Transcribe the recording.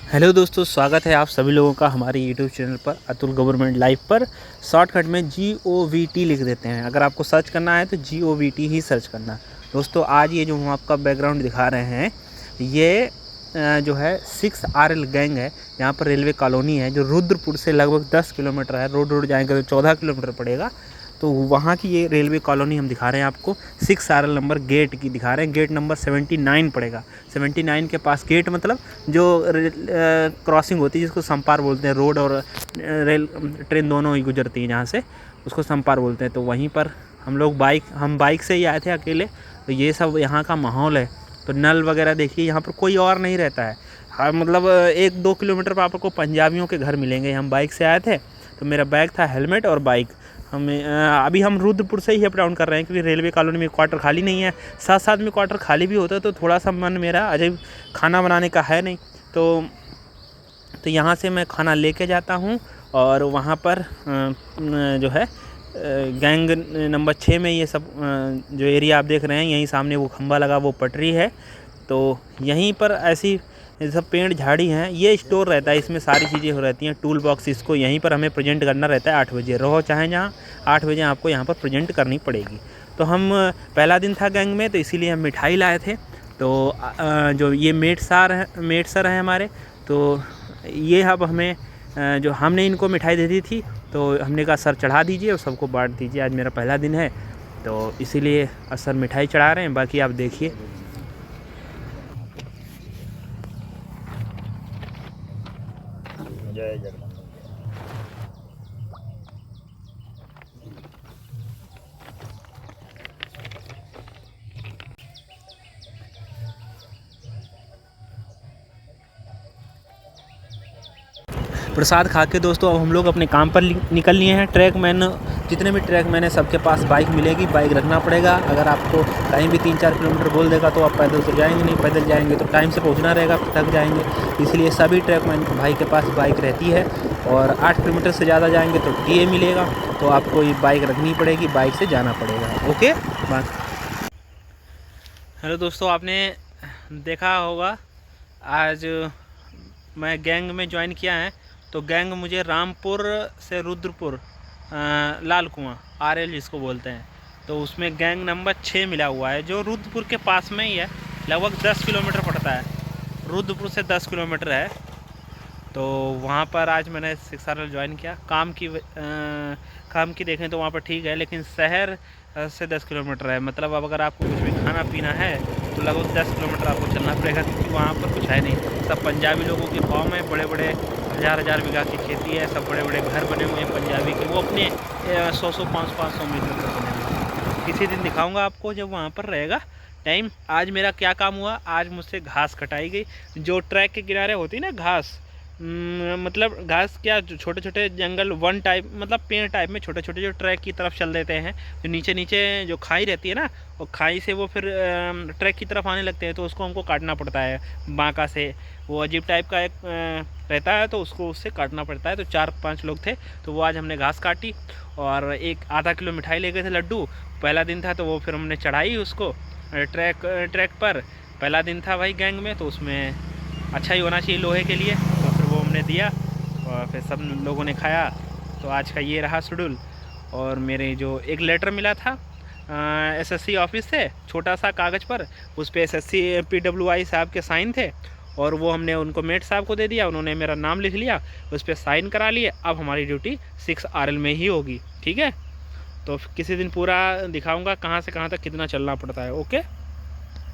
Hello दोस्तों, स्वागत है आप सभी लोगों का हमारे यूट्यूब चैनल पर अतुल गवर्नमेंट लाइव पर। शॉर्टकट में GOVT लिख देते हैं। अगर आपको सर्च करना है तो GOVT ही सर्च करना। दोस्तों आज ये जो हम आपका बैकग्राउंड दिखा रहे हैं ये जो है 6RL गैंग है। यहाँ पर रेलवे कॉलोनी है जो रुद्रपुर से लगभग 10 किलोमीटर है। रोड जाएंगे तो 14 किलोमीटर पड़ेगा। तो वहाँ की ये रेलवे कॉलोनी हम दिखा रहे हैं आपको। 6RL नंबर गेट की दिखा रहे हैं। गेट नंबर 79 पड़ेगा। 79 के पास गेट मतलब जो क्रॉसिंग होती है जिसको संपार बोलते हैं। रोड और रेल ट्रेन दोनों ही गुजरती हैं जहाँ से, उसको संपार बोलते हैं। तो वहीं पर हम बाइक से ही आए थे अकेले। तो ये सब यहाँ का माहौल है। तो नल वगैरह देखिए, यहाँ पर कोई और नहीं रहता है। हाँ मतलब 1-2 किलोमीटर पर आपको पंजाबियों के घर मिलेंगे। हम बाइक से आए थे तो मेरा बैग था, हेलमेट और बाइक। अभी हम रुद्रपुर से ही अप डाउन कर रहे हैं क्योंकि रेलवे कॉलोनी में क्वार्टर खाली नहीं है। साथ साथ में क्वार्टर खाली भी होता तो थोड़ा सा मन मेरा अजय खाना बनाने का है नहीं, तो यहाँ से मैं खाना लेके जाता हूँ। और वहाँ पर जो है गैंग नंबर 6 में ये सब जो एरिया आप देख रहे हैं, यहीं सामने वो खंबा लगा, वो पटरी है। तो यहीं पर ऐसी सब पेड़ झाड़ी हैं। ये स्टोर रहता है, इसमें सारी चीज़ें हो रहती हैं। टूल बॉक्स इसको यहीं पर हमें प्रेजेंट करना रहता है। 8 बजे रहो चाहे जहाँ, 8 बजे आपको यहाँ पर प्रेजेंट करनी पड़ेगी। तो हम पहला दिन था गैंग में तो इसीलिए हम मिठाई लाए थे। तो जो ये मेट सर हैं हमारे, तो ये अब हमें जो हमने इनको मिठाई दे दी थी तो हमने कहा सर चढ़ा दीजिए और सबको बांट दीजिए। आज मेरा पहला दिन है तो इसीलिए सर मिठाई चढ़ा रहे हैं। बाकी आप देखिए। जय जगन्नाथ। प्रसाद खा के दोस्तों अब हम लोग अपने काम पर निकल लिए हैं। ट्रैक मैन जितने भी ट्रैक मैन है सबके पास बाइक मिलेगी, बाइक रखना पड़ेगा। अगर आपको कहीं भी 3-4 किलोमीटर बोल देगा तो आप पैदल तो जाएंगे नहीं, पैदल जाएंगे तो टाइम से पहुंचना रहेगा, थक जाएंगे। इसलिए सभी ट्रैक मैन भाई के पास बाइक रहती है। और 8 किलोमीटर से ज़्यादा जाएंगे तो TA मिलेगा, तो आपको ये बाइक रखनी पड़ेगी, बाइक से जाना पड़ेगा। ओके बात। हेलो दोस्तों, आपने देखा होगा आज मैं गैंग में ज्वाइन किया है। तो गैंग मुझे रामपुर से रुद्रपुर लाल कुआं RL जिसको बोलते हैं, तो उसमें गैंग नंबर 6 मिला हुआ है जो रुद्रपुर के पास में ही है। लगभग 10 किलोमीटर पड़ता है, रुद्रपुर से 10 किलोमीटर है। तो वहाँ पर आज मैंने 6RL ज्वाइन किया। काम की देखें तो वहाँ पर ठीक है, लेकिन शहर से 10 किलोमीटर है। मतलब अब अगर आपको कुछ भी खाना पीना है तो लगभग 10 किलोमीटर आपको चलना पड़ेगा क्योंकि वहाँ पर कुछ है नहीं। सब पंजाबी लोगों के गाँव में बड़े बड़े 1000-1000 बीघा की खेती है। सब बड़े बड़े घर बने हुए हैं पंजाबी के, वो अपने 100-100, 500-500 मीटर पर बने हुए हैं। किसी दिन दिखाऊंगा आपको जब वहाँ पर रहेगा टाइम। आज मेरा क्या काम हुआ, आज मुझसे घास कटाई गई। जो ट्रैक के किनारे होती है ना घास, मतलब घास क्या, जो छोटे छोटे जंगल वन टाइप, मतलब पेड़ टाइप में छोटे छोटे जो ट्रैक की तरफ चल देते हैं, जो नीचे नीचे जो खाई रहती है ना, और खाई से वो फिर ट्रैक की तरफ आने लगते हैं, तो उसको हमको काटना पड़ता है बांका से। वो अजीब टाइप का एक रहता है तो उसको उससे काटना पड़ता है। तो 4-5 लोग थे तो वो आज हमने घास काटी और एक आधा किलो मिठाई ले गए थे, लड्डू। पहला दिन था तो वो फिर हमने चढ़ाई उसको ट्रैक पर। पहला दिन था भाई गैंग में, तो उसमें अच्छा ही होना चाहिए लोहे के लिए, तो फिर वो हमने दिया और फिर सब लोगों ने खाया। तो आज का ये रहा शेड्यूल। और मेरे जो एक लेटर मिला था SSC ऑफिस से, छोटा सा कागज़ पर, उस पर SSC PWI साहब के साइन थे और वो हमने उनको मेट साहब को दे दिया। उन्होंने मेरा नाम लिख लिया, उस पर साइन करा लिए। अब हमारी ड्यूटी 6RL में ही होगी, ठीक है। तो किसी दिन पूरा दिखाऊंगा कहाँ से कहाँ तक कितना चलना पड़ता है। ओके।